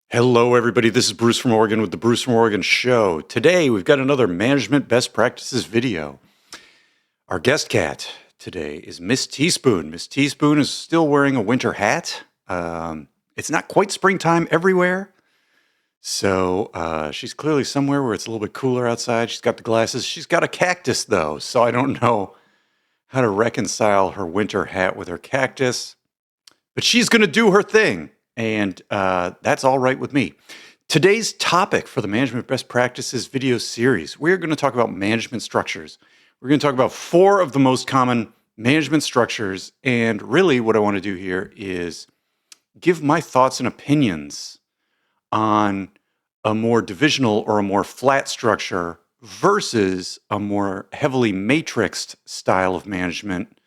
Hello, everybody. This is Bruce from Oregon with the Bruce from Oregon Show. Today, we've got another management best practices video. Our guest cat today is Miss Teaspoon. Miss Teaspoon is still wearing a winter hat. It's not quite springtime everywhere, so she's clearly somewhere where it's a little bit cooler outside. She's got the glasses. She's got a cactus, though, so I don't know how to reconcile her winter hat with her cactus, but she's going to do her thing. And that's all right with me. Today's topic for the Management Best Practices video series, we're going to talk about management structures. We're going to talk about 4 of the most common management structures. And really what I want to do here is give my thoughts and opinions on a more divisional or a more flat structure versus a more heavily matrixed style of management.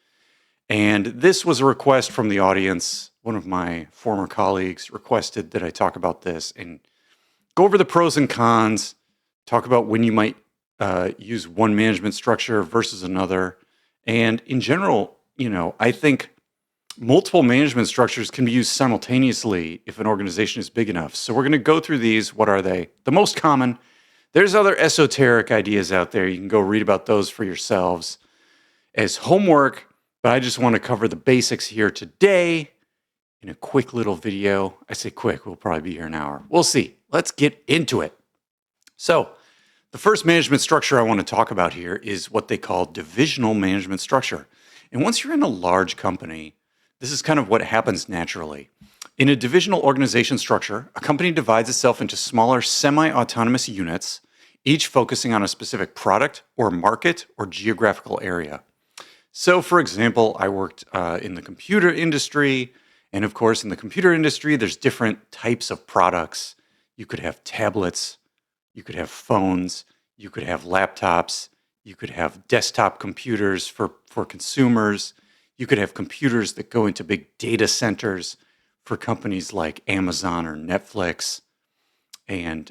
And this was a request from the audience. One of my former colleagues requested that I talk about this and go over the pros and cons, talk about when you might use one management structure versus another. And in general, I think multiple management structures can be used simultaneously if an organization is big enough. So we're going to go through these. What are they? The most common. There's other esoteric ideas out there. You can go read about those for yourselves as homework, but I just want to cover the basics here today in a quick little video. I say quick, we'll probably be here an hour. We'll see. Let's get into it. So the first management structure I want to talk about here is what they call divisional management structure. And once you're in a large company, this is kind of what happens naturally. In a divisional organization structure, a company divides itself into smaller semi-autonomous units, each focusing on a specific product or market or geographical area. So for example, I worked in the computer industry. And of course, in the computer industry, there's different types of products. You could have tablets, you could have phones, you could have laptops, you could have desktop computers for consumers, you could have computers that go into big data centers for companies like Amazon or Netflix, and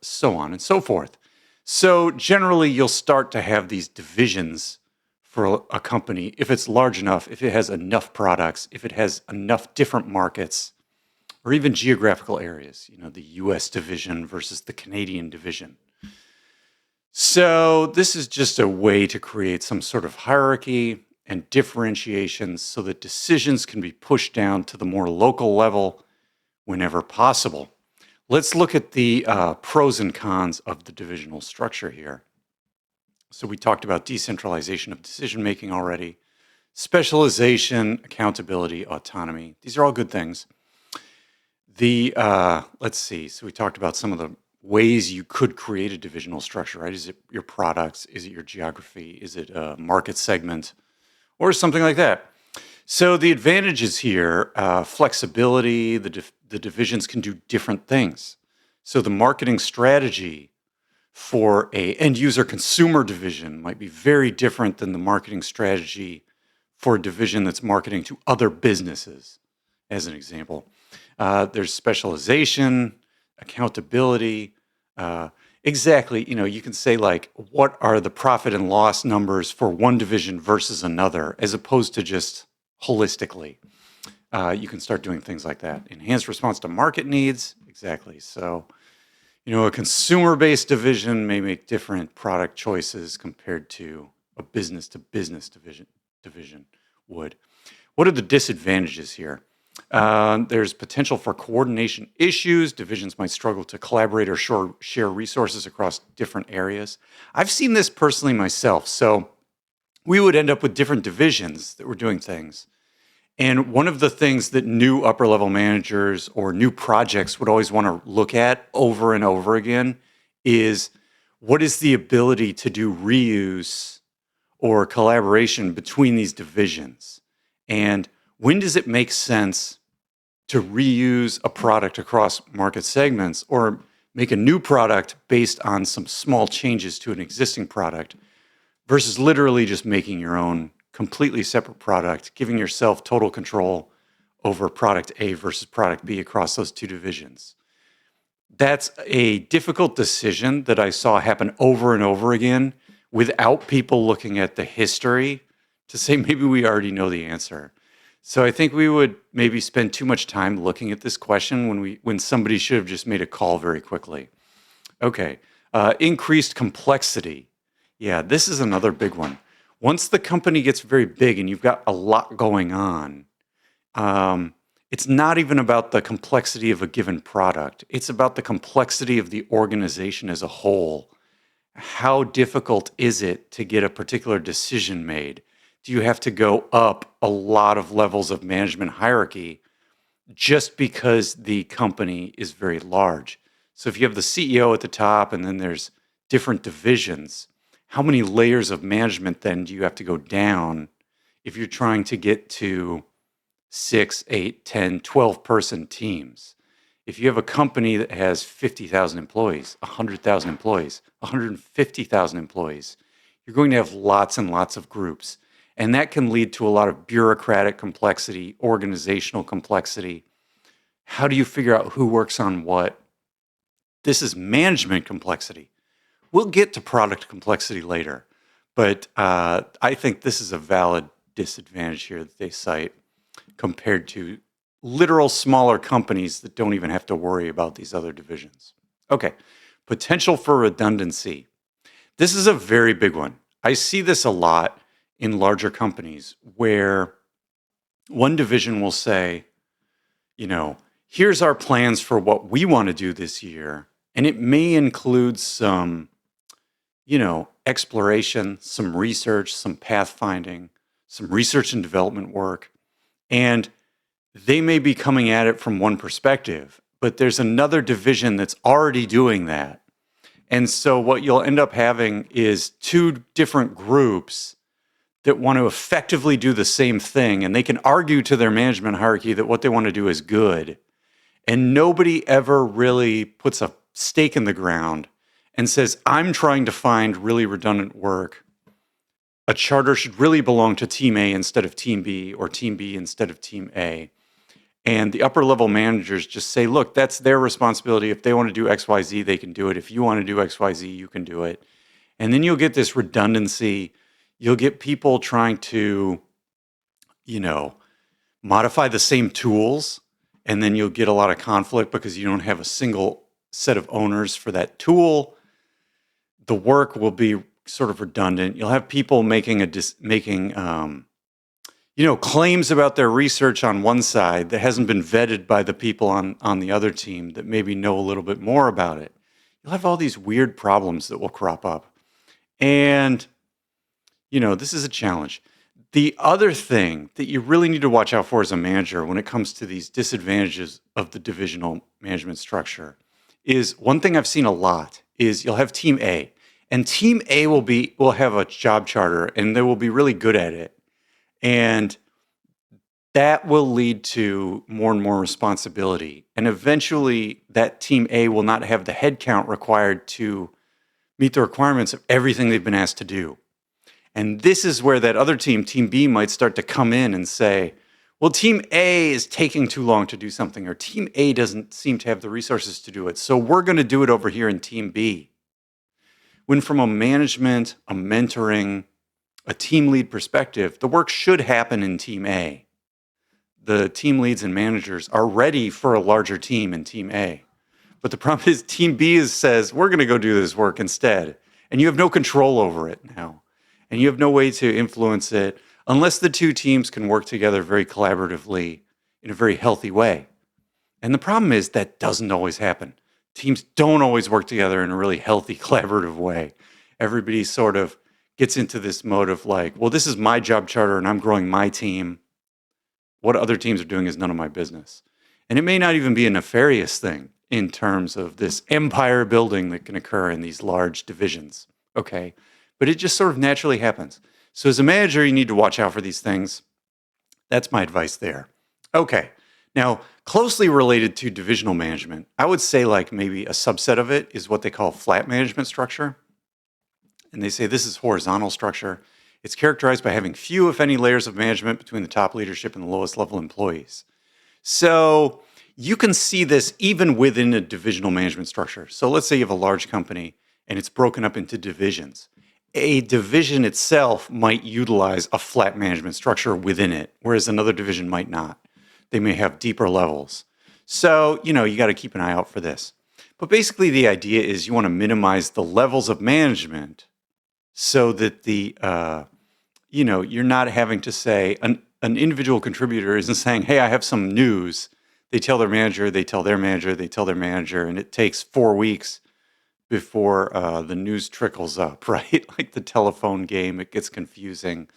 so on and so forth. So generally, you'll start to have these divisions for a company, if it's large enough, if it has enough products, if it has enough different markets, or even geographical areas, the US division versus the Canadian division. So this is just a way to create some sort of hierarchy and differentiation so that decisions can be pushed down to the more local level whenever possible. Let's look at the pros and cons of the divisional structure here. So we talked about decentralization of decision-making already, specialization, accountability, autonomy. These are all good things. Let's see. So we talked about some of the ways you could create a divisional structure, right? Is it your products? Is it your geography? Is it a market segment? Or something like that. So the advantages here, flexibility, the divisions can do different things. So the marketing strategy for a end user consumer division might be very different than the marketing strategy for a division that's marketing to other businesses, as an example. There's specialization, accountability. Exactly, you can say like, what are the profit and loss numbers for one division versus another, as opposed to just holistically. You can start doing things like that. Enhanced response to market needs, exactly. So, a consumer-based division may make different product choices compared to a business-to-business division would. What are the disadvantages here? There's potential for coordination issues. Divisions might struggle to collaborate or share resources across different areas. I've seen this personally myself. So we would end up with different divisions that were doing things. And one of the things that new upper-level managers or new projects would always want to look at over and over again is, what is the ability to do reuse or collaboration between these divisions? And when does it make sense to reuse a product across market segments or make a new product based on some small changes to an existing product versus literally just making your own completely separate product, giving yourself total control over product A versus product B across those two divisions? That's a difficult decision that I saw happen over and over again without people looking at the history to say maybe we already know the answer. So I think we would maybe spend too much time looking at this question when somebody should have just made a call very quickly. Okay. Increased complexity. Yeah, this is another big one. Once the company gets very big and you've got a lot going on, um, it's not even about the complexity of a given product. It's about the complexity of the organization as a whole. How difficult is it to get a particular decision made? Do you have to go up a lot of levels of management hierarchy just because the company is very large? So if you have the CEO at the top and then there's different divisions, how many layers of management then do you have to go down if you're trying to get to 6, 8, 10, 12-person teams? If you have a company that has 50,000 employees, 100,000 employees, 150,000 employees, you're going to have lots and lots of groups. And that can lead to a lot of bureaucratic complexity, organizational complexity. How do you figure out who works on what? This is management complexity. We'll get to product complexity later, but I think this is a valid disadvantage here that they cite compared to literal smaller companies that don't even have to worry about these other divisions. Okay, potential for redundancy. This is a very big one. I see this a lot in larger companies where one division will say, you know, here's our plans for what we want to do this year. And it may include some, exploration, some research, some pathfinding, some research and development work. And they may be coming at it from one perspective, but there's another division that's already doing that. And so what you'll end up having is two different groups that want to effectively do the same thing. And they can argue to their management hierarchy that what they want to do is good. And nobody ever really puts a stake in the ground and says, I'm trying to find really redundant work. A charter should really belong to Team A instead of Team B, or Team B instead of Team A. And the upper level managers just say, look, that's their responsibility. If they want to do XYZ, they can do it. If you want to do XYZ, you can do it. And then you'll get this redundancy. You'll get people trying to, modify the same tools. And then you'll get a lot of conflict because you don't have a single set of owners for that tool. The work will be sort of redundant. You'll have people making claims about their research on one side that hasn't been vetted by the people on the other team that maybe know a little bit more about it. You'll have all these weird problems that will crop up. And, this is a challenge. The other thing that you really need to watch out for as a manager when it comes to these disadvantages of the divisional management structure is one thing I've seen a lot is you'll have Team A. And Team A will have a job charter and they will be really good at it. And that will lead to more and more responsibility. And eventually that Team A will not have the headcount required to meet the requirements of everything they've been asked to do. And this is where that other team, Team B, might start to come in and say, well, Team A is taking too long to do something, or Team A doesn't seem to have the resources to do it. So we're going to do it over here in Team B. When from a management, a mentoring, a team lead perspective, the work should happen in Team A. The team leads and managers are ready for a larger team in Team A. But the problem is Team B says, we're going to go do this work instead. And you have no control over it now. And you have no way to influence it unless the two teams can work together very collaboratively in a very healthy way. And the problem is that doesn't always happen. Teams don't always work together in a really healthy, collaborative way. Everybody sort of gets into this mode of like, well, this is my job charter and I'm growing my team. What other teams are doing is none of my business. And it may not even be a nefarious thing in terms of this empire building that can occur in these large divisions. Okay. But it just sort of naturally happens. So as a manager, you need to watch out for these things. That's my advice there. Okay. Now, closely related to divisional management, I would say like maybe a subset of it is what they call flat management structure. And they say this is horizontal structure. It's characterized by having few, if any, layers of management between the top leadership and the lowest level employees. So you can see this even within a divisional management structure. So let's say you have a large company and it's broken up into divisions. a division itself might utilize a flat management structure within it, whereas another division might not. They may have deeper levels. So, you got to keep an eye out for this. But basically, the idea is you want to minimize the levels of management so that you're not having to say an individual contributor isn't saying, hey, I have some news. They tell their manager, they tell their manager, they tell their manager, and it takes 4 weeks before the news trickles up, right? Like the telephone game, it gets confusing.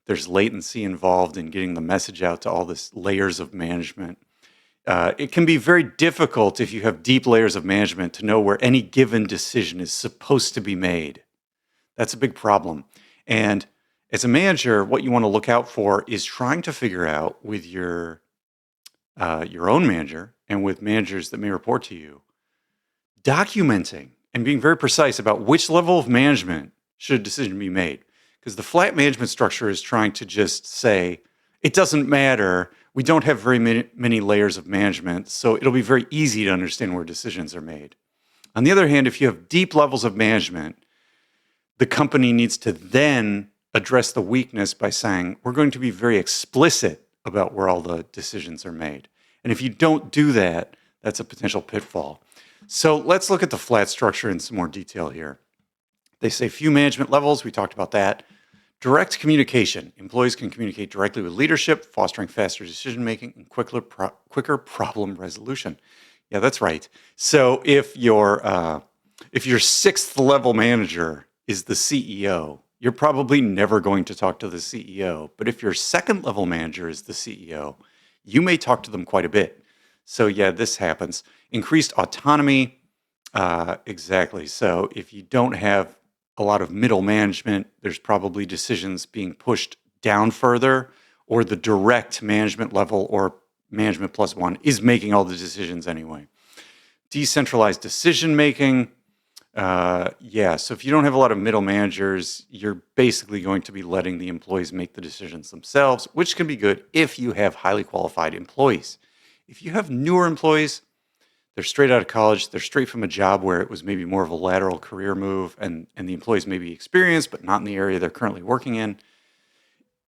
There's latency involved in getting the message out to all this layers of management. It can be very difficult if you have deep layers of management to know where any given decision is supposed to be made. That's a big problem. And as a manager, what you want to look out for is trying to figure out with your own manager and with managers that may report to you, documenting and being very precise about which level of management should a decision be made. Because the flat management structure is trying to just say, it doesn't matter. We don't have very many layers of management, so it'll be very easy to understand where decisions are made. On the other hand, if you have deep levels of management, the company needs to then address the weakness by saying, we're going to be very explicit about where all the decisions are made. And if you don't do that, that's a potential pitfall. So let's look at the flat structure in some more detail here. They say few management levels. We talked about that. Direct communication. Employees can communicate directly with leadership, fostering faster decision-making and quicker problem resolution. Yeah, that's right. So if your sixth level manager is the CEO, you're probably never going to talk to the CEO. But if your second level manager is the CEO, you may talk to them quite a bit. So yeah, this happens. Increased autonomy. Exactly. So if you don't have a lot of middle management, there's probably decisions being pushed down further, or the direct management level or management plus one is making all the decisions anyway. Decentralized decision making. So if you don't have a lot of middle managers, you're basically going to be letting the employees make the decisions themselves, which can be good if you have highly qualified employees. If you have newer employees, they're straight out of college, they're straight from a job where it was maybe more of a lateral career move, and the employees may be experienced, but not in the area they're currently working in.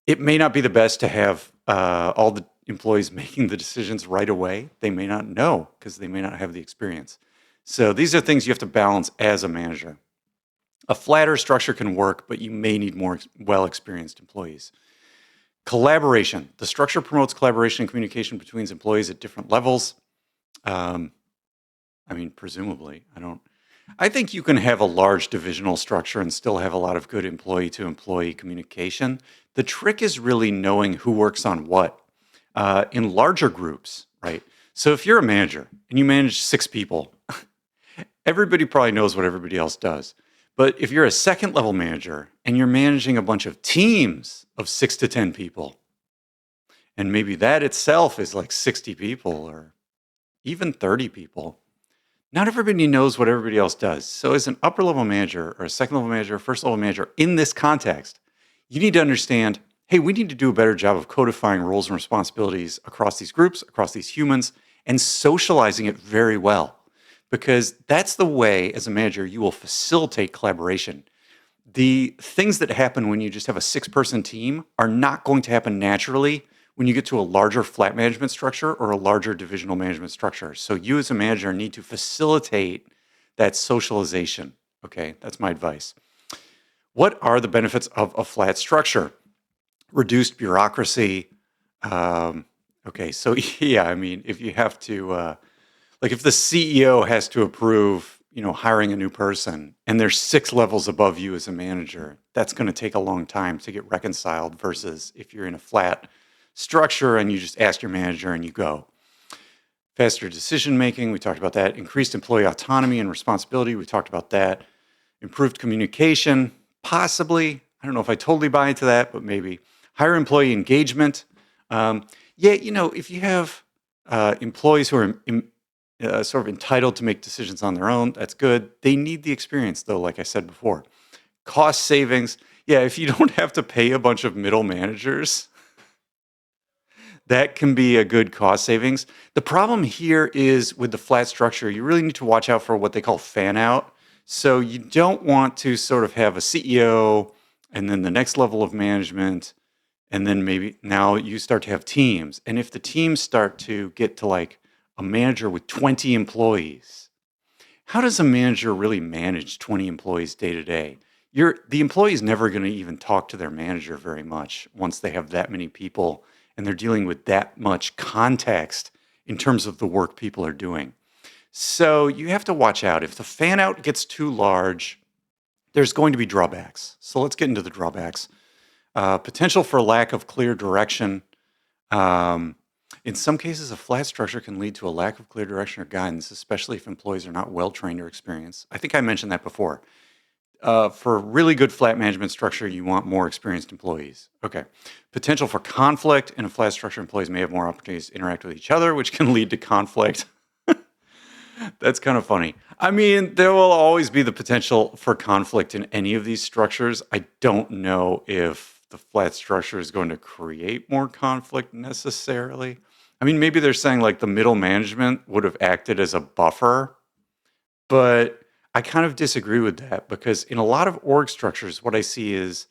It may not be the best to have all the employees making the decisions right away. They may not know because they may not have the experience. So these are things you have to balance as a manager. A flatter structure can work, but you may need more well-experienced employees. Collaboration. The structure promotes collaboration and communication between employees at different levels. Presumably, I think you can have a large divisional structure and still have a lot of good employee-to-employee communication. The trick is really knowing who works on what in larger groups, right? So if you're a manager and you manage 6 people, everybody probably knows what everybody else does. But if you're a second level manager and you're managing a bunch of teams of 6 to 10 people, and maybe that itself is like 60 people or even 30 people, not everybody knows what everybody else does. So as an upper level manager or a second level manager, first level manager in this context, you need to understand, hey, we need to do a better job of codifying roles and responsibilities across these groups, across these humans, and socializing it very well. Because that's the way, as a manager, you will facilitate collaboration. The things that happen when you just have a 6-person team are not going to happen naturally when you get to a larger flat management structure or a larger divisional management structure. So you as a manager need to facilitate that socialization. Okay, that's my advice. What are the benefits of a flat structure? Reduced bureaucracy. If you have to, if the CEO has to approve, hiring a new person and there's 6 levels above you as a manager, that's going to take a long time to get reconciled versus if you're in a flat structure and you just ask your manager and you go. Faster decision making, we talked about that. Increased employee autonomy and responsibility, we talked about that. Improved communication, possibly. I don't know if I totally buy into that, but maybe. Higher employee engagement. If you have employees who are sort of entitled to make decisions on their own, that's good. They need the experience, though, like I said before. Cost savings. Yeah, if you don't have to pay a bunch of middle managers, that can be a good cost savings. The problem here is with the flat structure, you really need to watch out for what they call fan out. So you don't want to sort of have a CEO and then the next level of management, and then maybe now you start to have teams. And if the teams start to get to like a manager with 20 employees, how does a manager really manage 20 employees day to day? The employee is never going to even talk to their manager very much once they have that many people and they're dealing with that much context in terms of the work people are doing. So you have to watch out. If the fan out gets too large, there's going to be drawbacks. So let's get into the drawbacks. Potential for lack of clear direction. Um, in some cases, a flat structure can lead to a lack of clear direction or guidance, especially if employees are not well trained or experienced. I think I mentioned that before. For a really good flat management structure, you want more experienced employees. Okay. Potential for conflict. In a flat structure, employees may have more opportunities to interact with each other, which can lead to conflict. That's kind of funny. I mean, there will always be the potential for conflict in any of these structures. I don't know if the flat structure is going to create more conflict necessarily. I mean, maybe they're saying like the middle management would have acted as a buffer, but I kind of disagree with that because in a lot of org structures, what I see is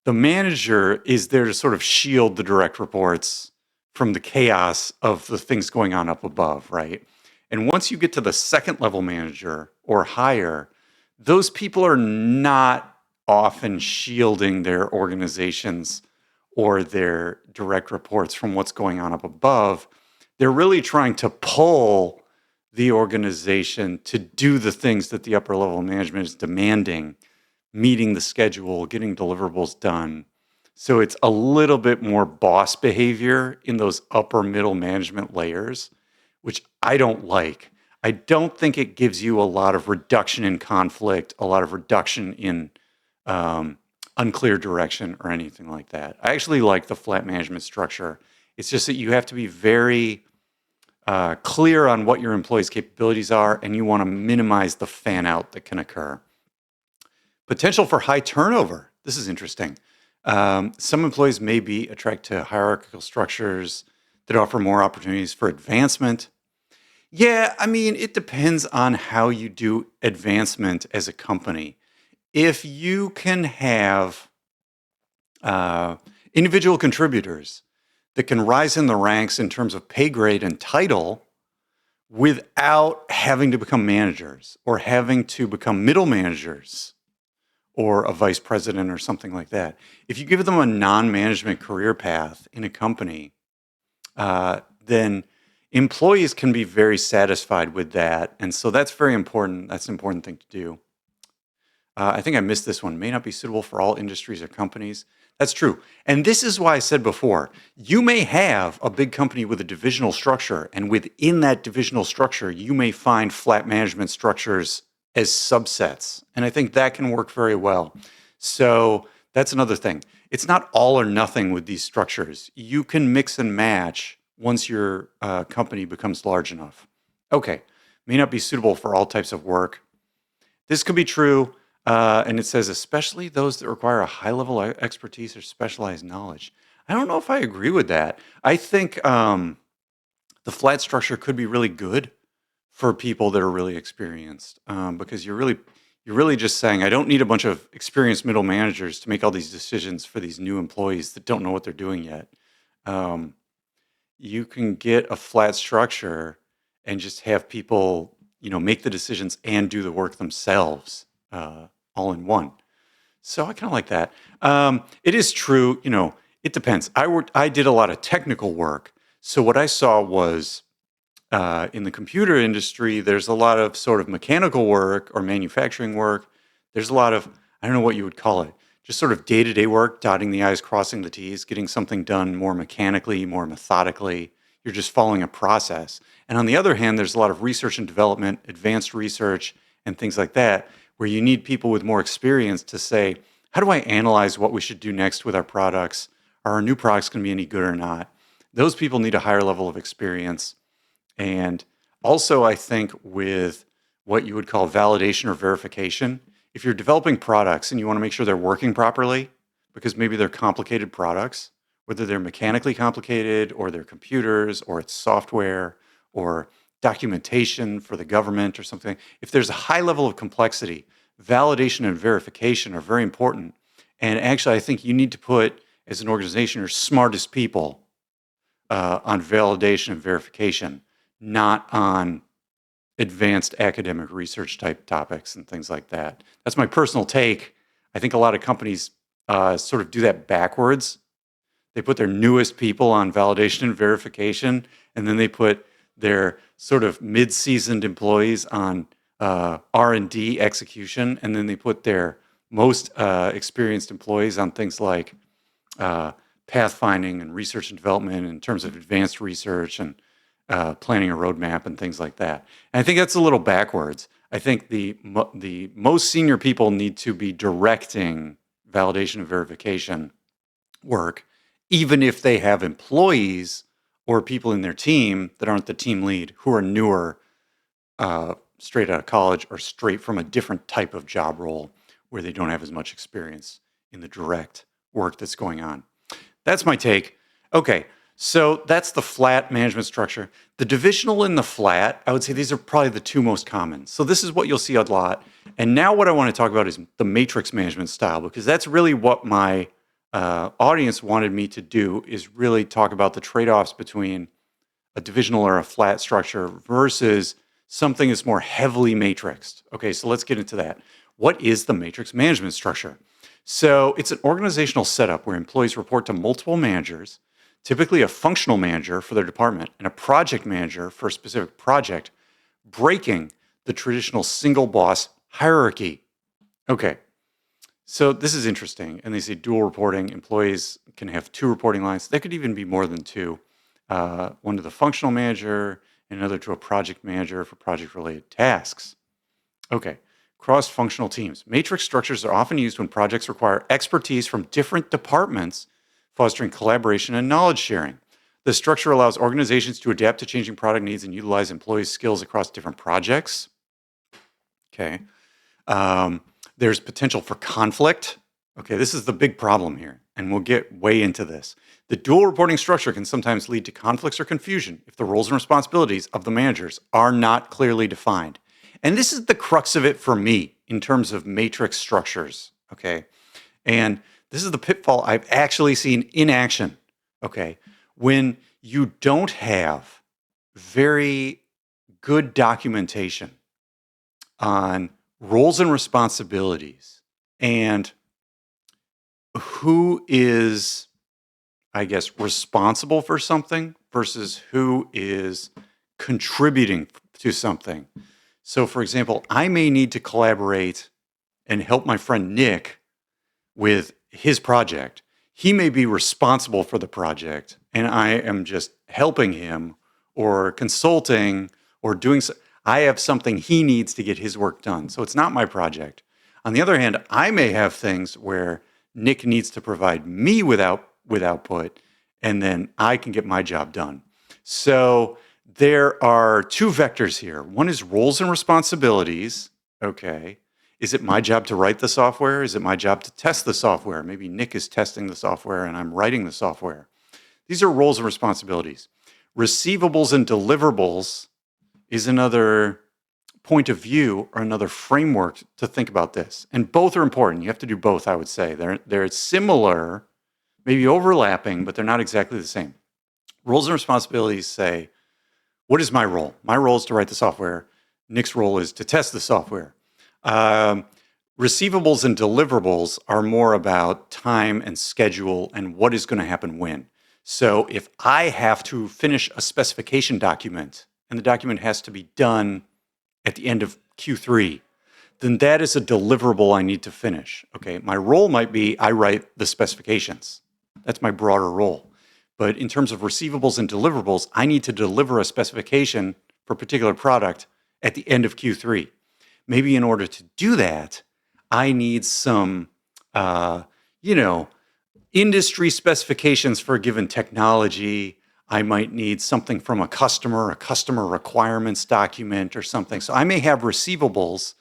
the manager is there to sort of shield the direct reports from the chaos of the things going on up above, right? And once you get to the second level manager or higher, those people are not often shielding their organizations or their direct reports from what's going on up above. They're really trying to pull the organization to do the things that the upper level management is demanding, meeting the schedule, getting deliverables done. So it's a little bit more boss behavior in those upper middle management layers, which I don't like. I don't think it gives you a lot of reduction in conflict, a lot of reduction in unclear direction or anything like that. I actually like the flat management structure. It's just that you have to be very clear on what your employees' capabilities are, and you want to minimize the fan out that can occur. Potential for high turnover. This is interesting. Some employees may be attracted to hierarchical structures that offer more opportunities for advancement. Yeah, I mean, it depends on how you do advancement as a company. If you can have uh, individual contributors that can rise in the ranks in terms of pay grade and title without having to become managers or having to become middle managers or a vice president or something like that. If you give them a non-management career path in a company, then employees can be very satisfied with that. And so that's very important. That's an important thing to do. I think I missed this one. May not be suitable for all industries or companies. That's true. And this is why I said before, you may have a big company with a divisional structure, and within that divisional structure, you may find flat management structures as subsets. And I think that can work very well. So that's another thing. It's not all or nothing with these structures. You can mix and match once your company becomes large enough. Okay, may not be suitable for all types of work. This could be true. And it says, especially those that require a high level of expertise or specialized knowledge. I don't know if I agree with that. I think the flat structure could be really good for people that are really experienced because you're really just saying, I don't need a bunch of experienced middle managers to make all these decisions for these new employees that don't know what they're doing yet. Um, you can get a flat structure and just have people, make the decisions and do the work themselves all in one. So I kind of like that. It is true, it depends. I did a lot of technical work. So what I saw was in the computer industry, there's a lot of sort of mechanical work or manufacturing work. There's a lot of, I don't know what you would call it, just sort of day to day work, dotting the I's, crossing the T's, getting something done more mechanically, more methodically. You're just following a process. And on the other hand, there's a lot of research and development, advanced research, and things like that, where you need people with more experience to say, how do I analyze what we should do next with our products? Are our new products going to be any good or not? Those people need a higher level of experience. And also, I think with what you would call validation or verification, if you're developing products and you want to make sure they're working properly, because maybe they're complicated products, whether they're mechanically complicated or they're computers or it's software or documentation for the government or something, if there's a high level of complexity, validation and verification are very important. And actually, I think you need to put, as an organization, your smartest people on validation and verification, not on advanced academic research type topics and things like that. That's my personal take. I think a lot of companies sort of do that backwards. They put their newest people on validation and verification, and then they put their sort of mid-seasoned employees on R&D execution, and then they put their most experienced employees on things like pathfinding and research and development in terms of advanced research and planning a roadmap and things like that. And I think that's a little backwards. I think the most senior people need to be directing validation and verification work, even if they have employees or people in their team that aren't the team lead who are newer, straight out of college or straight from a different type of job role where they don't have as much experience in the direct work that's going on. That's my take. Okay, so that's the flat management structure. The divisional and the flat, I would say these are probably the two most common. So this is what you'll see a lot. And now what I want to talk about is the matrix management style, because that's really what my audience wanted me to do, is really talk about the trade-offs between a divisional or a flat structure versus something that's more heavily matrixed. Okay, so let's get into that. What is the matrix management structure? So it's an organizational setup where employees report to multiple managers, typically a functional manager for their department and a project manager for a specific project, breaking the traditional single boss hierarchy. Okay, so this is interesting. And they say dual reporting. Employees can have two reporting lines. That could even be more than two. One to the functional manager and another to a project manager for project-related tasks. Okay, cross-functional teams. Matrix structures are often used when projects require expertise from different departments, fostering collaboration and knowledge sharing. The structure allows organizations to adapt to changing product needs and utilize employees' skills across different projects. Okay. There's potential for conflict. Okay, this is the big problem here, and we'll get way into this. The dual reporting structure can sometimes lead to conflicts or confusion if the roles and responsibilities of the managers are not clearly defined. And this is the crux of it for me in terms of matrix structures, okay? And this is the pitfall I've actually seen in action, okay? When you don't have very good documentation on roles and responsibilities and who is, I guess, responsible for something versus who is contributing to something. So, for example, I may need to collaborate and help my friend Nick with his project. He may be responsible for the project, and I am just helping him or consulting or doing so. I have something he needs to get his work done. So it's not my project. On the other hand, I may have things where Nick needs to provide me with output, and then I can get my job done. So there are two vectors here. One is roles and responsibilities. Okay. Is it my job to write the software? Is it my job to test the software? Maybe Nick is testing the software and I'm writing the software. These are roles and responsibilities. Receivables and deliverables is another point of view or another framework to think about this. And both are important. You have to do both, I would say. They're similar, maybe overlapping, but they're not exactly the same. Roles and responsibilities say, what is my role? My role is to write the software. Nick's role is to test the software. Receivables and deliverables are more about time and schedule and what is going to happen when. So if I have to finish a specification document and the document has to be done at the end of Q3, then that is a deliverable I need to finish. Okay, my role might be I write the specifications. That's my broader role. But in terms of receivables and deliverables, I need to deliver a specification for a particular product at the end of Q3. Maybe in order to do that, I need some, industry specifications for a given technology. I might need something from a customer requirements document or something. So I may have receivables,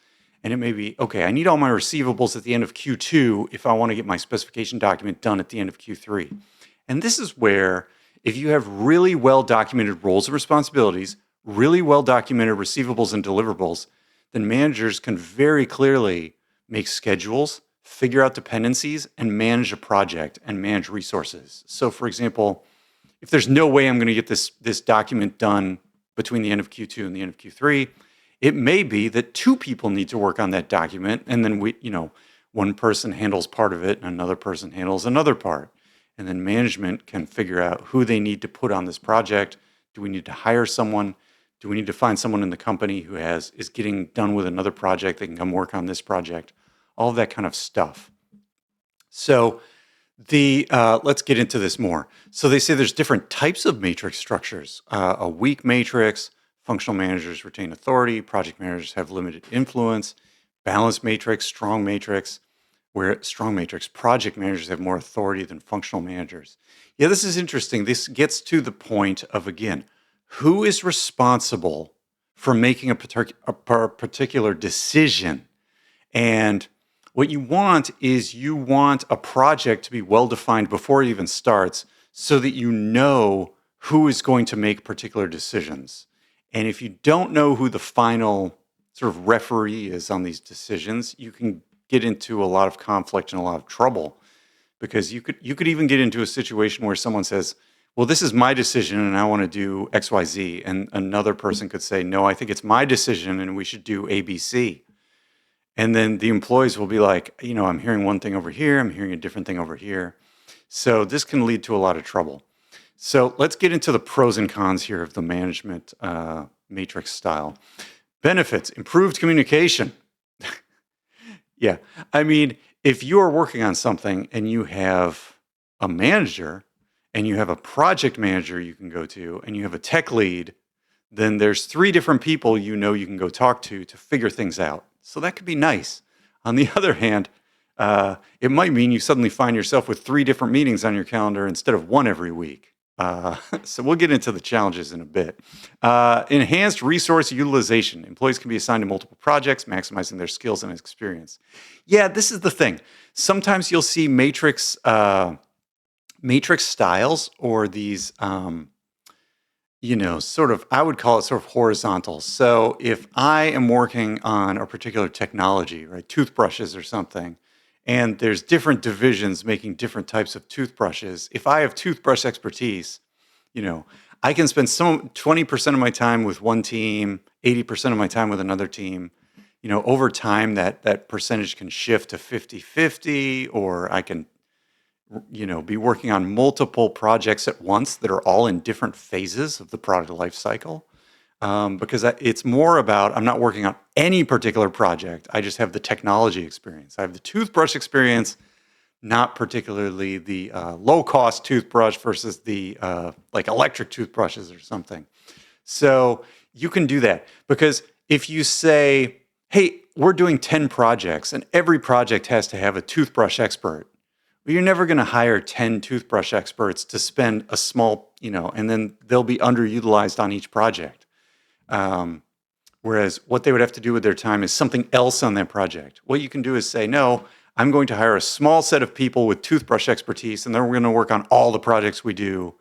and it may be, okay, I need all my receivables at the end of Q2 if I want to get my specification document done at the end of Q3. And this is where, if you have really well-documented roles and responsibilities, really well-documented receivables and deliverables, then managers can very clearly make schedules, figure out dependencies, and manage a project and manage resources. So, for example, if there's no way I'm going to get this document done between the end of Q2 and the end of Q3, it may be that two people need to work on that document, and then one person handles part of it and another person handles another part. And then management can figure out who they need to put on this project. Do we need to hire someone? Do we need to find someone in the company who is getting done with another project that can come work on this project? All of that kind of stuff. So let's get into this more. So they say there's different types of matrix structures. A weak matrix, functional managers retain authority, project managers have limited influence. Balanced matrix, strong matrix, where strong matrix, project managers have more authority than functional managers. Yeah, this is interesting. This gets to the point of, again, who is responsible for making a particular decision? And what you want is you want a project to be well-defined before it even starts so that you know who is going to make particular decisions. And if you don't know who the final sort of referee is on these decisions, you can get into a lot of conflict and a lot of trouble, because you could even get into a situation where someone says, well, this is my decision and I want to do XYZ. And another person could say, no, I think it's my decision and we should do ABC. And then the employees will be like, I'm hearing one thing over here, I'm hearing a different thing over here. So this can lead to a lot of trouble. So let's get into the pros and cons here of the management matrix style. Benefits: improved communication. Yeah. I mean, if you are working on something and you have a manager and you have a project manager you can go to and you have a tech lead, then there's 3 different people you can go talk to figure things out. So that could be nice. On the other hand, it might mean you suddenly find yourself with 3 different meetings on your calendar instead of 1 every week. So we'll get into the challenges in a bit. Enhanced resource utilization. Employees can be assigned to multiple projects, maximizing their skills and experience. Yeah, this is the thing. Sometimes you'll see matrix styles, or these, I would call it sort of horizontal. So if I am working on a particular technology, right, toothbrushes or something, and there's different divisions making different types of toothbrushes. If I have toothbrush expertise, I can spend 20% of my time with one team, 80% of my time with another team. Over time that percentage can shift to 50-50, or I can, be working on multiple projects at once that are all in different phases of the product life cycle. Because it's more about, I'm not working on any particular project. I just have the technology experience. I have the toothbrush experience, not particularly the low-cost toothbrush versus the like electric toothbrushes or something. So you can do that, because if you say, hey, we're doing 10 projects and every project has to have a toothbrush expert, well, you're never going to hire 10 toothbrush experts to spend a small, and then they'll be underutilized on each project. Whereas what they would have to do with their time is something else on that project. What you can do is say, no, I'm going to hire a small set of people with toothbrush expertise, and then we're going to work on all the projects we do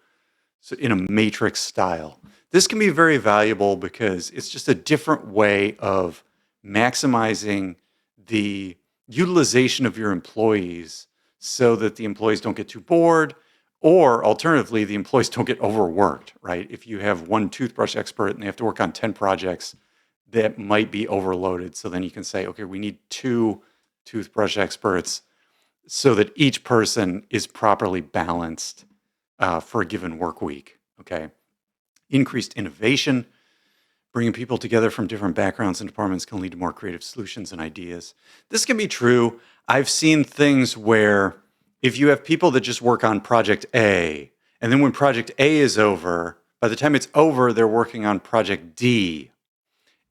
in a matrix style. This can be very valuable because it's just a different way of maximizing the utilization of your employees so that the employees don't get too bored, or alternatively, the employees don't get overworked, right? If you have one toothbrush expert and they have to work on 10 projects, that might be overloaded. So then you can say, okay, we need 2 toothbrush experts so that each person is properly balanced for a given work week, okay? Increased innovation. Bringing people together from different backgrounds and departments can lead to more creative solutions and ideas. This can be true. I've seen things where if you have people that just work on project A, and then when project A is over, by the time it's over, they're working on project D.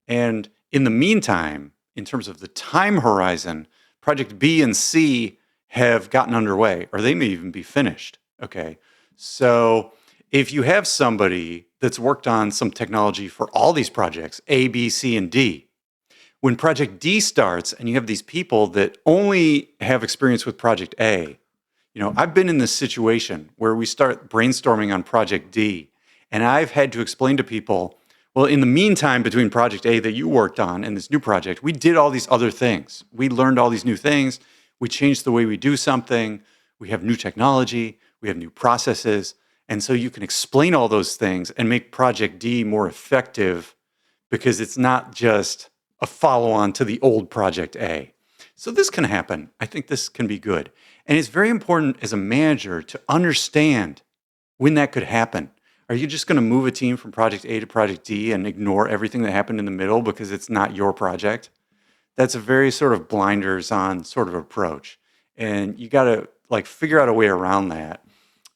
And in the meantime, in terms of the time horizon, project B and C have gotten underway, or they may even be finished. Okay. So if you have somebody that's worked on some technology for all these projects, A, B, C, and D, when project D starts and you have these people that only have experience with project A, I've been in this situation where we start brainstorming on project D, and I've had to explain to people, Well, in the meantime, between project A that you worked on and this new project, we did all these other things. We learned all these new things. We changed the way we do something. We have new technology. We have new processes. And so you can explain all those things and make project D more effective because it's not just a follow-on to the old project A. So this can happen. I think this can be good. And it's very important as a manager to understand when that could happen. Are you just going to move a team from project A to project D and ignore everything that happened in the middle because it's not your project? That's a very sort of blinders on sort of approach. And you got to like figure out a way around that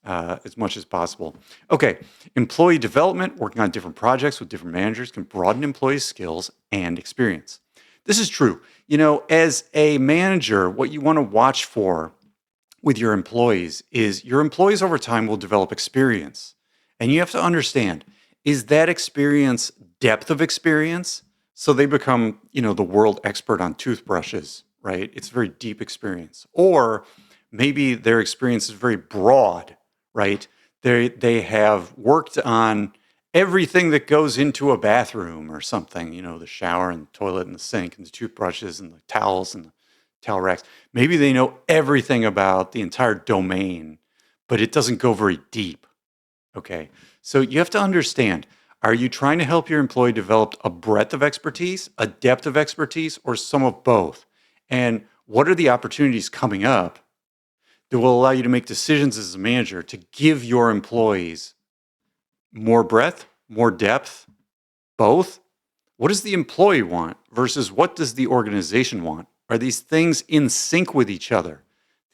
as much as possible. Okay, employee development, working on different projects with different managers can broaden employees' skills and experience. This is true. You know, as a manager, what you want to watch for with your employees is your employees over time will develop experience. And you have to understand, is that experience depth of experience? So they become, you know, the world expert on toothbrushes, right? It's very deep experience. Or maybe their experience is very broad, right? They have worked on everything that goes into a bathroom or something, you know, the shower and the toilet and the sink and the toothbrushes and the towels and the towel racks. Maybe they know everything about the entire domain, but it doesn't go very deep. Okay. So you have to understand, are you trying to help your employee develop a breadth of expertise, a depth of expertise, or some of both? And what are the opportunities coming up that will allow you to make decisions as a manager to give your employees more breadth, more depth, both? What does the employee want versus what does the organization want? Are these things in sync with each other?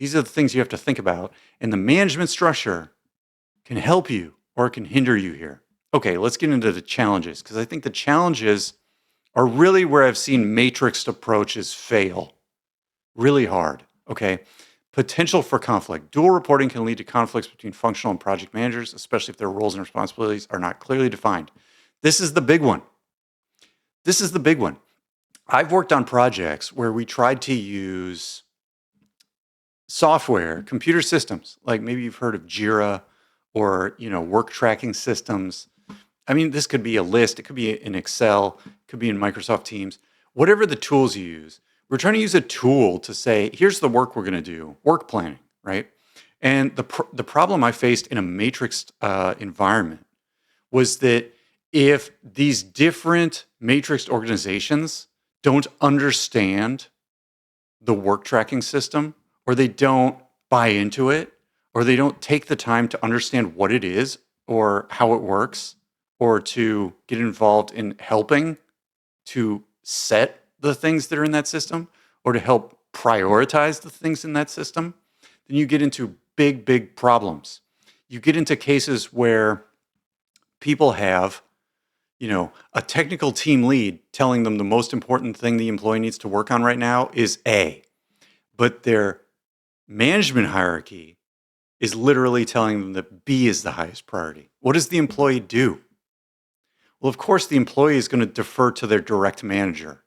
These are the things you have to think about. And the management structure can help you or it can hinder you here. Okay, let's get into the challenges because I think the challenges are really where I've seen matrixed approaches fail really hard. Okay, potential for conflict. Dual reporting can lead to conflicts between functional and project managers, especially if their roles and responsibilities are not clearly defined. This is the big one. This is the big one. I've worked on projects where we tried to use software, computer systems, like maybe you've heard of Jira or, you know, work tracking systems. I mean, this could be a list, it could be in Excel, it could be in Microsoft Teams, whatever the tools you use. We're trying to use a tool to say, here's the work we're going to do, work planning, right? And the problem I faced in a matrixed environment was that if these different matrixed organizations don't understand the work tracking system, or they don't buy into it, or they don't take the time to understand what it is or how it works, or to get involved in helping to set the things that are in that system, or to help prioritize the things in that system, then you get into big, big problems. You get into cases where people have, you know, a technical team lead telling them the most important thing the employee needs to work on right now is A, but their management hierarchy is literally telling them that B is the highest priority. What does the employee do? Well, of course, the employee is going to defer to their direct manager.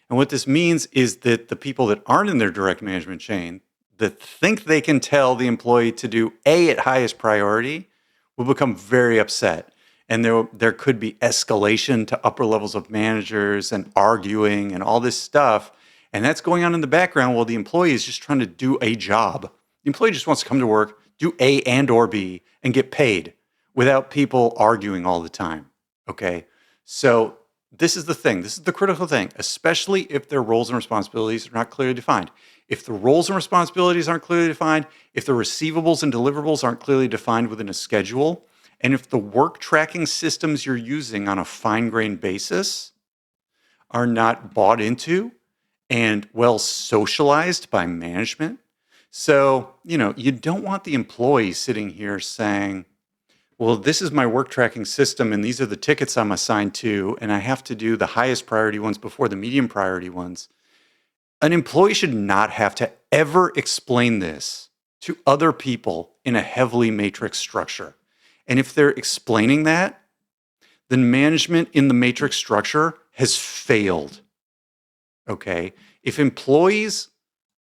And what this means is that the people that aren't in their direct management chain, that think they can tell the employee to do A at highest priority, will become very upset. And there could be escalation to upper levels of managers and arguing and all this stuff. And that's going on in the background while the employee is just trying to do a job. The employee just wants to come to work, do A and or B, and get paid without people arguing all the time. Okay? So this is the thing. This is the critical thing, especially if their roles and responsibilities are not clearly defined. If the roles and responsibilities aren't clearly defined, if the receivables and deliverables aren't clearly defined within a schedule, and if the work tracking systems you're using on a fine-grained basis are not bought into and well socialized by management. So, you know, you don't want the employee sitting here saying, well, this is my work tracking system and these are the tickets I'm assigned to, and I have to do the highest priority ones before the medium priority ones. An employee should not have to ever explain this to other people in a heavily matrix structure. And if they're explaining that, then management in the matrix structure has failed. Okay? If employees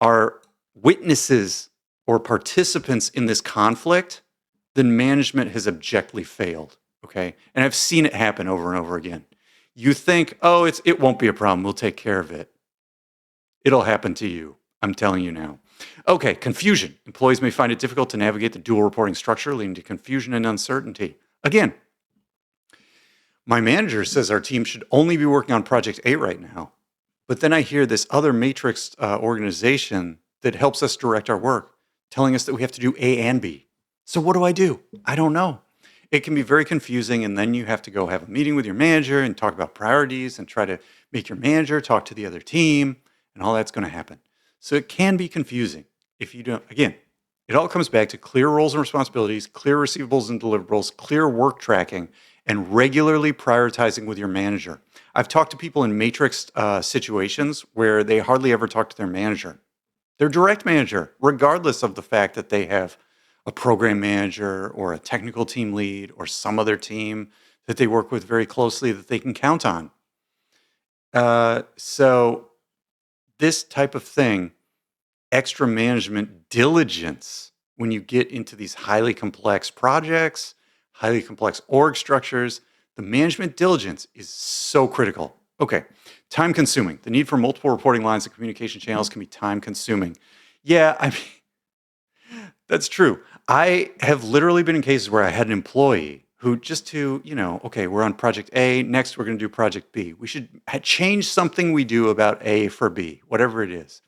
are witnesses or participants in this conflict, then management has abjectly failed. Okay? And I've seen it happen over and over again. You think, oh, it won't be a problem. We'll take care of it. It'll happen to you. I'm telling you now. Okay, confusion. Employees may find it difficult to navigate the dual reporting structure, leading to confusion and uncertainty. Again, my manager says our team should only be working on Project A right now. But then I hear this other matrix organization that helps us direct our work telling us that we have to do A and B. So what do? I don't know. It can be very confusing, and then you have to go have a meeting with your manager and talk about priorities and try to make your manager talk to the other team, and all that's going to happen. So it can be confusing if you don't. Again, it all comes back to clear roles and responsibilities, clear receivables and deliverables, clear work tracking, and regularly prioritizing with your manager. I've talked to people in matrix situations where they hardly ever talk to their manager, their direct manager, regardless of the fact that they have a program manager or a technical team lead or some other team that they work with very closely that they can count on. So this type of thing, extra management diligence, when you get into these highly complex projects, highly complex org structures, the management diligence is so critical. Okay, time consuming. The need for multiple reporting lines and communication channels can be time consuming. Yeah, I mean, that's true. I have literally been in cases where I had an employee who just to, okay, we're on project A, next we're going to do project B. We should change something we do about A for B, whatever it is.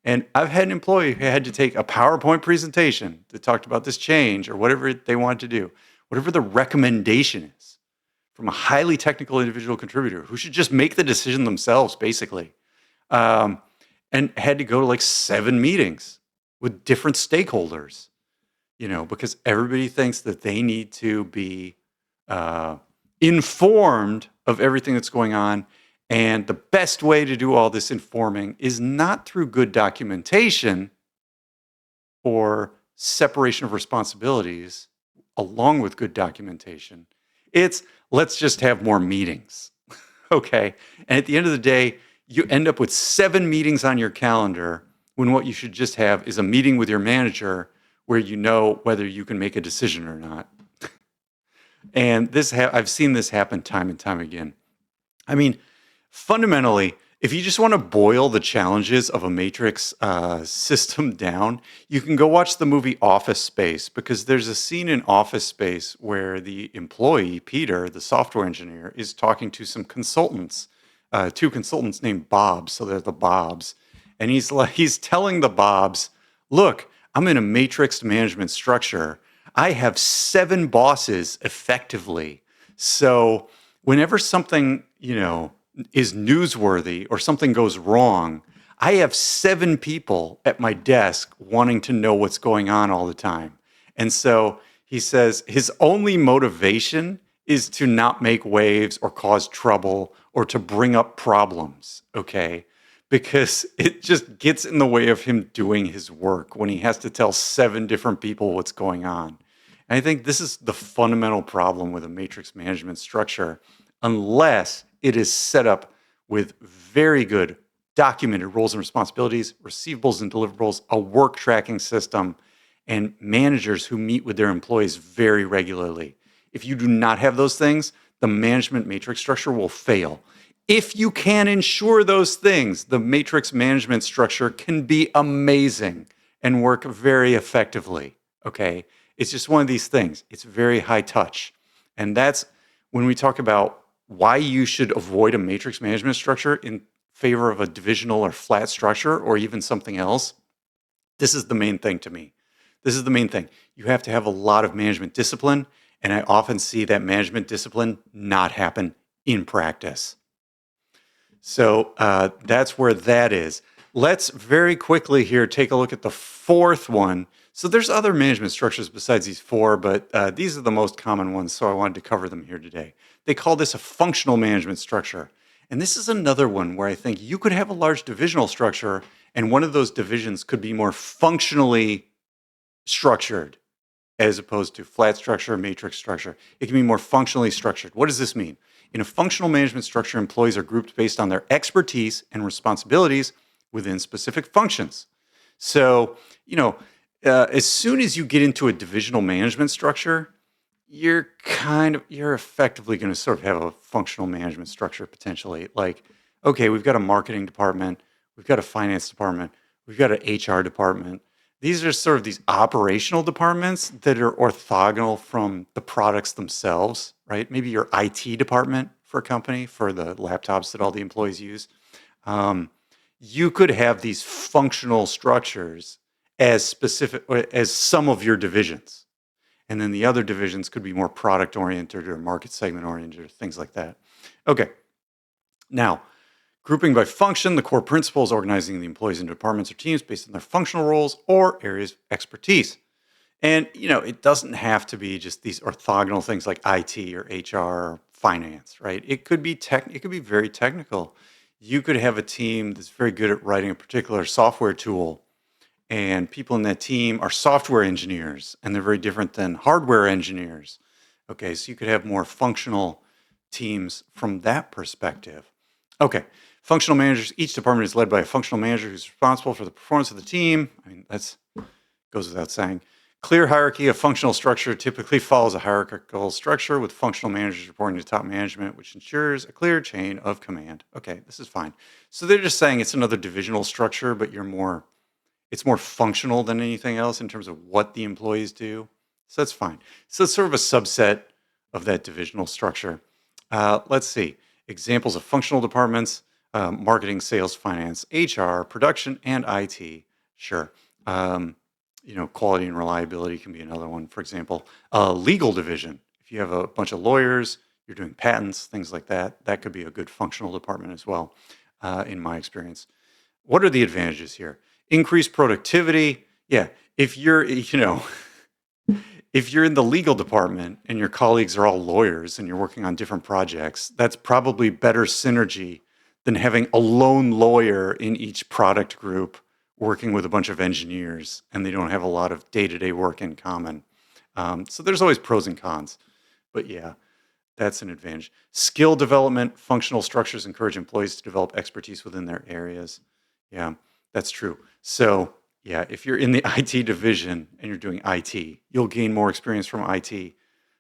And I've had an employee who had to take a PowerPoint presentation that talked about this change or whatever they wanted to do, whatever the recommendation is from a highly technical individual contributor who should just make the decision themselves, basically, and had to go to like 7 meetings with different stakeholders, because everybody thinks that they need to be informed of everything that's going on. And the best way to do all this informing is not through good documentation or separation of responsibilities along with good documentation. It's let's just have more meetings. Okay. And at the end of the day, you end up with 7 meetings on your calendar when what you should just have is a meeting with your manager where you know whether you can make a decision or not. And I've seen this happen time and time again. I mean, fundamentally, if you just want to boil the challenges of a matrix system down, you can go watch the movie Office Space, because there's a scene in Office Space where the employee, Peter, the software engineer, is talking to some consultants, 2 consultants named Bobs, so they're the Bobs. And he's telling the Bobs, look, I'm in a matrix management structure. I have 7 bosses effectively. So whenever something, is newsworthy or something goes wrong, I have 7 people at my desk wanting to know what's going on all the time. And so he says his only motivation is to not make waves or cause trouble or to bring up problems, okay? Because it just gets in the way of him doing his work when he has to tell 7 different people what's going on. And I think this is the fundamental problem with a matrix management structure, unless it is set up with very good documented roles and responsibilities, receivables and deliverables, a work tracking system, and managers who meet with their employees very regularly. If you do not have those things, the management matrix structure will fail. If you can ensure those things, the matrix management structure can be amazing and work very effectively, okay? It's just one of these things. It's very high touch. And that's when we talk about why you should avoid a matrix management structure in favor of a divisional or flat structure or even something else. This is the main thing to me. This is the main thing. You have to have a lot of management discipline, and I often see that management discipline not happen in practice. So that's where that is. Let's very quickly here take a look at the 4th one. So there's other management structures besides these 4, but these are the most common ones, so I wanted to cover them here today. They call this a functional management structure. And this is another one where I think you could have a large divisional structure, and one of those divisions could be more functionally structured as opposed to flat structure, matrix structure. It can be more functionally structured. What does this mean? In a functional management structure, employees are grouped based on their expertise and responsibilities within specific functions. So, as soon as you get into a divisional management structure, you're effectively going to sort of have a functional management structure potentially. Like, okay, we've got a marketing department, we've got a finance department, we've got an HR department. These are sort of these operational departments that are orthogonal from the products themselves, right? Maybe your IT department for a company for the laptops that all the employees use. Um, you could have these functional structures as specific as some of your divisions, and then the other divisions could be more product oriented or market segment oriented or things like that. Okay, now grouping by function, the core principle is organizing the employees into departments or teams based on their functional roles or areas of expertise. And it doesn't have to be just these orthogonal things like IT or HR or finance, right? It could be very technical. You could have a team that's very good at writing a particular software tool, and people in that team are software engineers, and they're very different than hardware engineers. Okay, so you could have more functional teams from that perspective. Okay, functional managers. Each department is led by a functional manager who's responsible for the performance of the team. I mean, that's goes without saying. Clear hierarchy of functional structure typically follows a hierarchical structure with functional managers reporting to top management, which ensures a clear chain of command. Okay, this is fine. So they're just saying it's another divisional structure, but it's more functional than anything else in terms of what the employees do. So that's fine. So it's sort of a subset of that divisional structure. Let's see. Examples of functional departments: marketing, sales, finance, HR, production, and IT. Sure. Um, Quality and reliability can be another one. For example, a legal division. If you have a bunch of lawyers, you're doing patents, things like that. That could be a good functional department as well, in my experience. What are the advantages here? Increased productivity. Yeah, if you're, if you're in the legal department and your colleagues are all lawyers and you're working on different projects, that's probably better synergy than having a lone lawyer in each product group working with a bunch of engineers and they don't have a lot of day-to-day work in common. So there's always pros and cons, but yeah, that's an advantage. Skill development, functional structures encourage employees to develop expertise within their areas. Yeah, that's true. So, yeah, if you're in the IT division and you're doing IT, you'll gain more experience from IT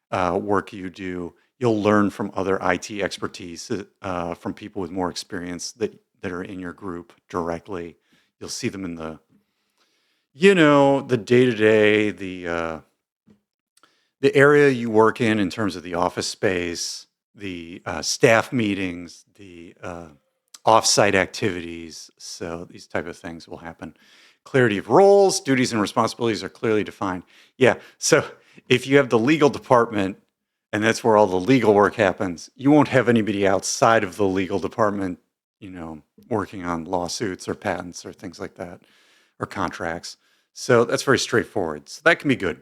work you do. You'll learn from other IT expertise from people with more experience that are in your group directly. You'll see them in the day to day, the area you work in terms of the office space, the staff meetings, the offsite activities. So these type of things will happen. Clarity of roles, duties, and responsibilities are clearly defined. Yeah. So if you have the legal department and that's where all the legal work happens, you won't have anybody outside of the legal department, working on lawsuits or patents or things like that or contracts. So that's very straightforward. So that can be good.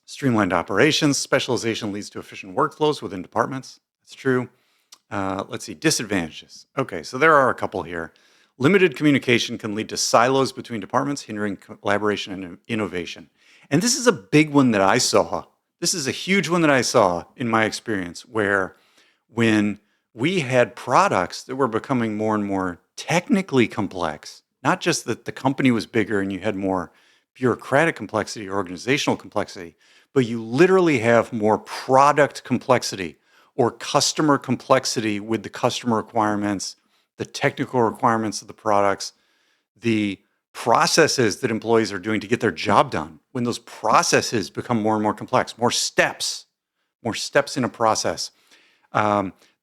Streamlined operations, specialization leads to efficient workflows within departments. That's true. Let's see, disadvantages. Okay, so there are a couple here. Limited communication can lead to silos between departments, hindering collaboration and innovation. And this is a big one that I saw. This is a huge one that I saw in my experience, where when we had products that were becoming more and more technically complex, not just that the company was bigger and you had more bureaucratic complexity or organizational complexity, but you literally have more product complexity or customer complexity with the customer requirements, the technical requirements of the products, the processes that employees are doing to get their job done. When those processes become more and more complex, more steps in a process.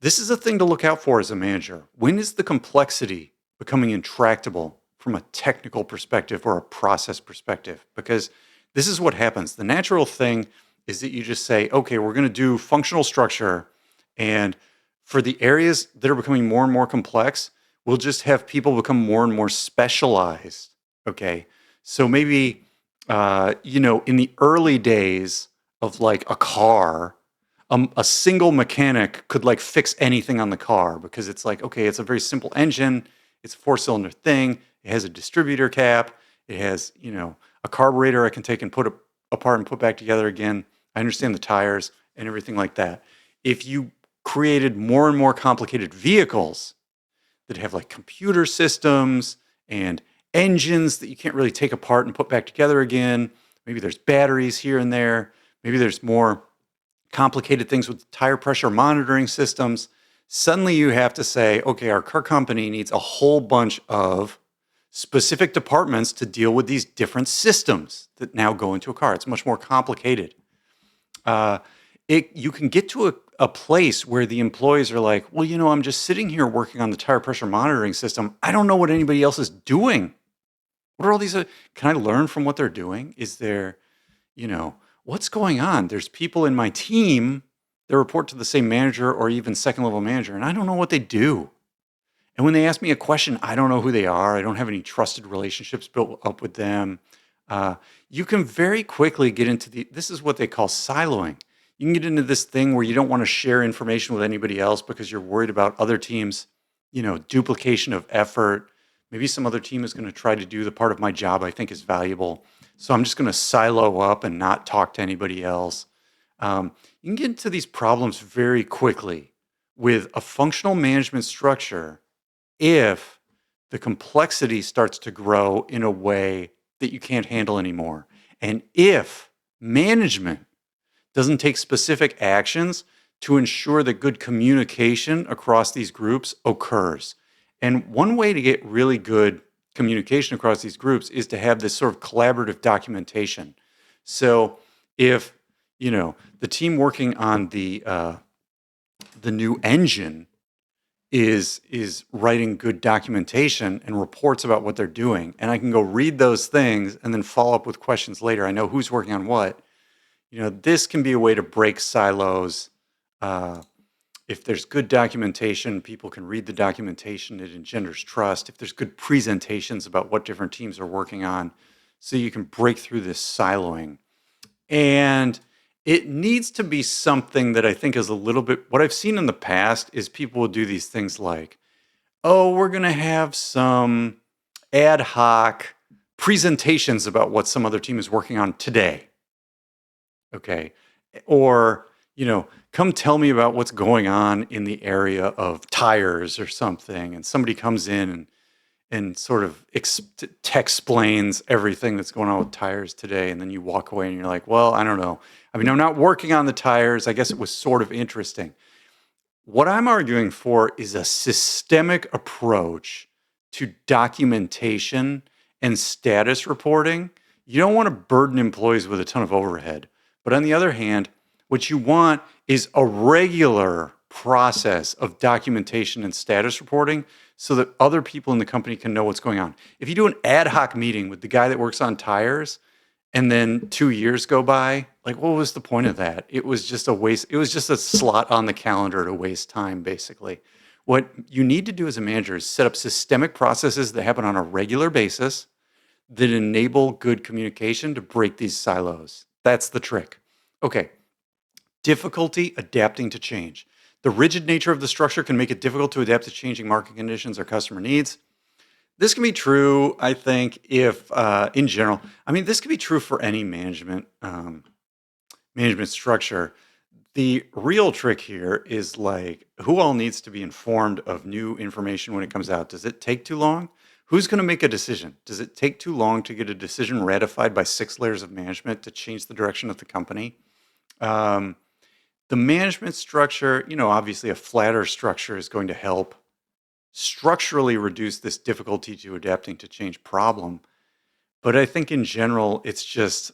This is a thing to look out for as a manager. When is the complexity becoming intractable from a technical perspective or a process perspective? Because this is what happens. The natural thing is that you just say, okay, we're going to do functional structure. And for the areas that are becoming more and more complex, we'll just have people become more and more specialized. Okay. So maybe, in the early days of like a car, a single mechanic could like fix anything on the car because it's like, okay, it's a very simple engine. It's a 4-cylinder thing. It has a distributor cap. It has, a carburetor I can take and put apart and put back together again. I understand the tires and everything like that. If you created more and more complicated vehicles that have like computer systems and engines that you can't really take apart and put back together again, maybe there's batteries here and there, maybe there's more complicated things with tire pressure monitoring systems. Suddenly you have to say, okay, our car company needs a whole bunch of specific departments to deal with these different systems that now go into a car. It's much more complicated. Uh, you can get to a place where the employees are like, well, I'm just sitting here working on the tire pressure monitoring system. I don't know what anybody else is doing. What are all these? Can I learn from what they're doing? Is there, what's going on? There's people in my team that report to the same manager or even second level manager, and I don't know what they do. And when they ask me a question, I don't know who they are. I don't have any trusted relationships built up with them. Uh, you can very quickly get into this is what they call siloing. You can get into this thing where you don't want to share information with anybody else because you're worried about other teams, duplication of effort. Maybe some other team is going to try to do the part of my job I think is valuable. So I'm just going to silo up and not talk to anybody else. You can get into these problems very quickly with a functional management structure if the complexity starts to grow in a way that you can't handle anymore. And if management doesn't take specific actions to ensure that good communication across these groups occurs. And one way to get really good communication across these groups is to have this sort of collaborative documentation. So if, the team working on the new engine is writing good documentation and reports about what they're doing, and I can go read those things and then follow up with questions later. I know who's working on what. This can be a way to break silos. If there's good documentation, people can read the documentation. It engenders trust. If there's good presentations about what different teams are working on, so you can break through this siloing. And it needs to be something that I think is a little bit, what I've seen in the past is people will do these things like, oh, we're going to have some ad hoc presentations about what some other team is working on today. Okay. Or, come tell me about what's going on in the area of tires or something. And somebody comes in and sort of explains everything that's going on with tires today. And then you walk away and you're like, well, I don't know. I mean, I'm not working on the tires. I guess it was sort of interesting. What I'm arguing for is a systemic approach to documentation and status reporting. You don't want to burden employees with a ton of overhead. But on the other hand, what you want is a regular process of documentation and status reporting so that other people in the company can know what's going on. If you do an ad hoc meeting with the guy that works on tires and then 2 years go by, like, what was the point of that? It was just a waste. It was just a slot on the calendar to waste time, basically. What you need to do as a manager is set up systemic processes that happen on a regular basis that enable good communication to break these silos. That's the trick. Okay. Difficulty adapting to change. The rigid nature of the structure can make it difficult to adapt to changing market conditions or customer needs. This can be true, I think, if in general, I mean, this can be true for any management structure. The real trick here is like, who all needs to be informed of new information when it comes out? Does it take too long? Who's going to make a decision? Does it take too long to get a decision ratified by 6 layers of management to change the direction of the company? The management structure, obviously a flatter structure is going to help structurally reduce this difficulty to adapting to change problem. But I think in general, it's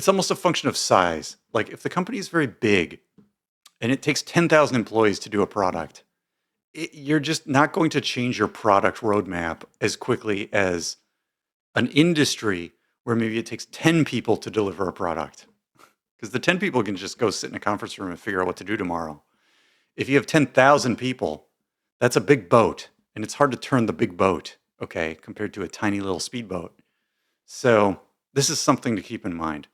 almost a function of size. Like if the company is very big and it takes 10,000 employees to do a product, you're just not going to change your product roadmap as quickly as an industry where maybe it takes 10 people to deliver a product. Because the 10 people can just go sit in a conference room and figure out what to do tomorrow. If you have 10,000 people, that's a big boat. And it's hard to turn the big boat, okay, compared to a tiny little speedboat. So this is something to keep in mind.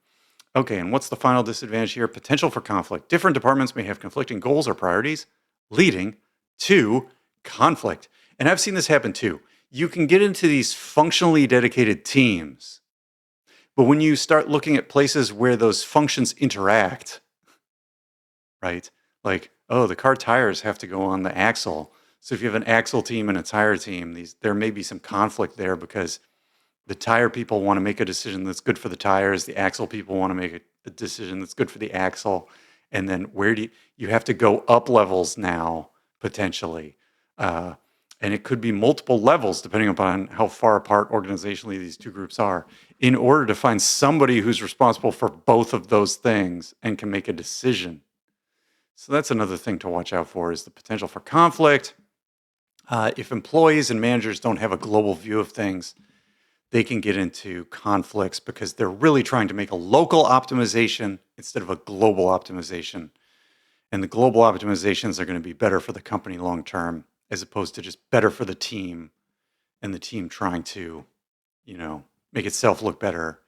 Okay, and what's the final disadvantage here? Potential for conflict. Different departments may have conflicting goals or priorities, leading to conflict. And I've seen this happen too. You can get into these functionally dedicated teams, but when you start looking at places where those functions interact, right? Like, oh, the car tires have to go on the axle. So if you have an axle team and a tire team, there may be some conflict there because the tire people want to make a decision that's good for the tires. The axle people want to make a decision that's good for the axle. And then where do you have to go up levels now, potentially. And it could be multiple levels depending upon how far apart organizationally these two groups are, in order to find somebody who's responsible for both of those things and can make a decision. So that's another thing to watch out for, is the potential for conflict. If employees and managers don't have a global view of things, they can get into conflicts because they're really trying to make a local optimization instead of a global optimization. And the global optimizations are going to be better for the company long term, as opposed to just better for the team, and the team trying to, make itself look better,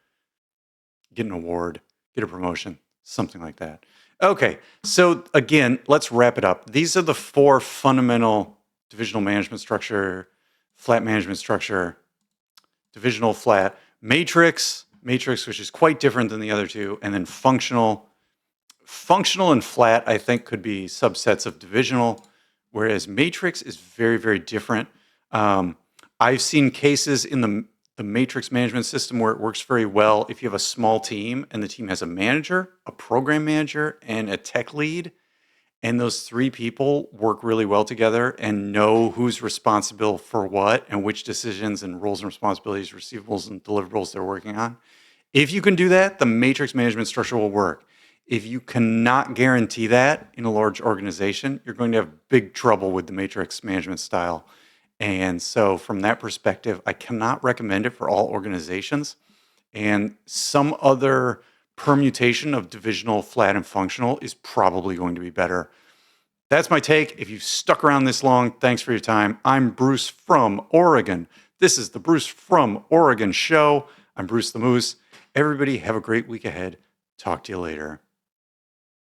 get an award, get a promotion, something like that. Okay, so again, let's wrap it up. These are the 4 fundamental divisional management structure, flat management structure, divisional, flat, matrix, which is quite different than the other two, and then functional. Functional and flat, I think, could be subsets of divisional, whereas matrix is very, very different. I've seen cases in the matrix management system where it works very well if you have a small team and the team has a manager, a program manager, and a tech lead. And those 3 people work really well together and know who's responsible for what and which decisions and roles and responsibilities, receivables and deliverables they're working on. If you can do that, the matrix management structure will work. If you cannot guarantee that in a large organization, you're going to have big trouble with the matrix management style. And so from that perspective, I cannot recommend it for all organizations. And some other permutation of divisional, flat, and functional is probably going to be better. That's my take. If you've stuck around this long, thanks for your time. I'm Bruce from Oregon. This is the Bruce from Oregon show. I'm Bruce the Moose. Everybody have a great week ahead. Talk to you later.